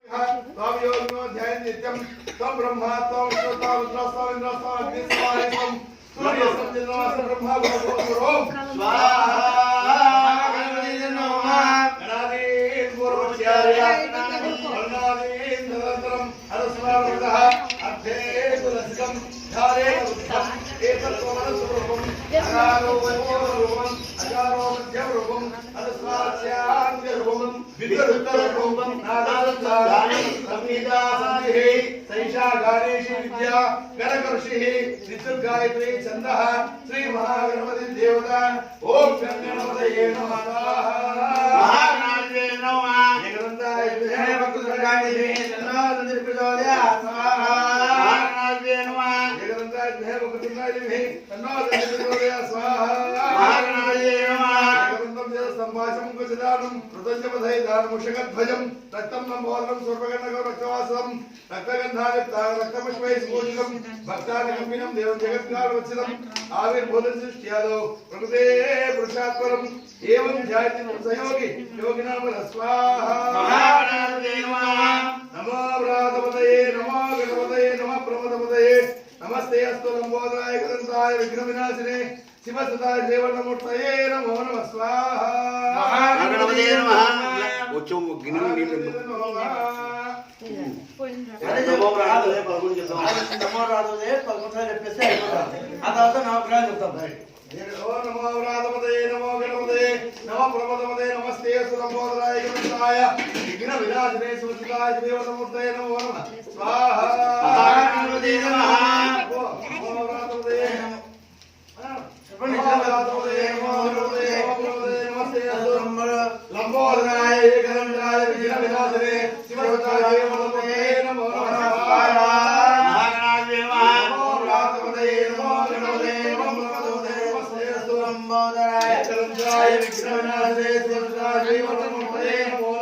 स्वामियोगिनो ध्यान नित्यं त्वं ब्रह्मा त्वं विष्णु रुद्रस्त्वं इंद्रस्त्वं अग्निस्त्वं सूर्यस्त्वं चन्द्रमस्त्वं ब्रह्मा भूर्भुवः स्वाहा गणपति नमः गणाधीन पूर्वचार्य गणाधीन तदनन्तरं अनुस्मारः अर्धे तुलसिकं धारे उत्तम एतत्त्वमनुस्वरूपं अकारो वज्ररूपं अकारो मध्यरूपं अनुस्मास्यान्त्यरूपं विद्युत्तररूपं नादानं संहिता संधिः सैषा गानेषु विद्या गणकर्षिः विद्युद्गायत्री छन्दः श्री महागणपति देवता ओम गणपतये नमः महागणपतये नमः जगदन्ताय विद्महे वक्रतुण्डगाय तन्नो तन्त्री प्रचोदयात् स्वाहा महागणपतये नमः जगदन्ताय विद्महे वक्रतुण्डगाय तन्नो तन्त्री प्रचोदयात् स्वाहा महागणपतये नमः जगदन्तं जलस्तम्भाशं कुचदानं कृतञ्जपधै दानमुषकध्वजं रक्तं नम्बोदरं स्वर्पगणकं रक्तवासं रक्तगन्धालिप्तां रक्तपुष्पैः स्फूर्जितं भक्तानिकम्बिनं देवं जगत्कालवत्सितं आविर्भूतं सृष्ट्यादौ प्रकृते पुरुषात्परम् एवं ध्यायति सहयोगी योगिनां स्वाहा महागणपतये नमः नमो व्रातपतये नमो गणपतये नमः प्रमदपतये नमस्ते अस्तु लंबोदराय गदन्ताय विघ्नविनाशिने शिवसुताय देवनमूर्तये नमो नमः स्वाहा महागणपतये नमः ओचो गिननो नीళ్ళు नमो व्रातपतये पलकुని చెప్తాం नमो व्रातपतये पलकुని చెప్పేసి అయిపోతాం ఆ తర్వాత నవగ్రహాలు చెప్తాం ओम नमो व्रातपतये नमो गणपतये नमो प्रमदपतये नमस्ते अस्तु लंबोदराय गदन्ताय विघ्नविनाशिने शिवसुताय देवनमूर्तये नमो नमः स्वाहा महागणपतये नमः नमो व्रातपतये लंबोदराय गदन्ताय विघ्नविनाशिने शिवसुताय देवनमूर्तये नमो नमः महागणपतये नमः नमो व्रातपतये नमो गणपतये नमो प्रमदपतये नमस्ते अस्तु लंबोदराय गदन्ताय विघ्नविनाशिने शिवसुताय देवनमूर्तये नमो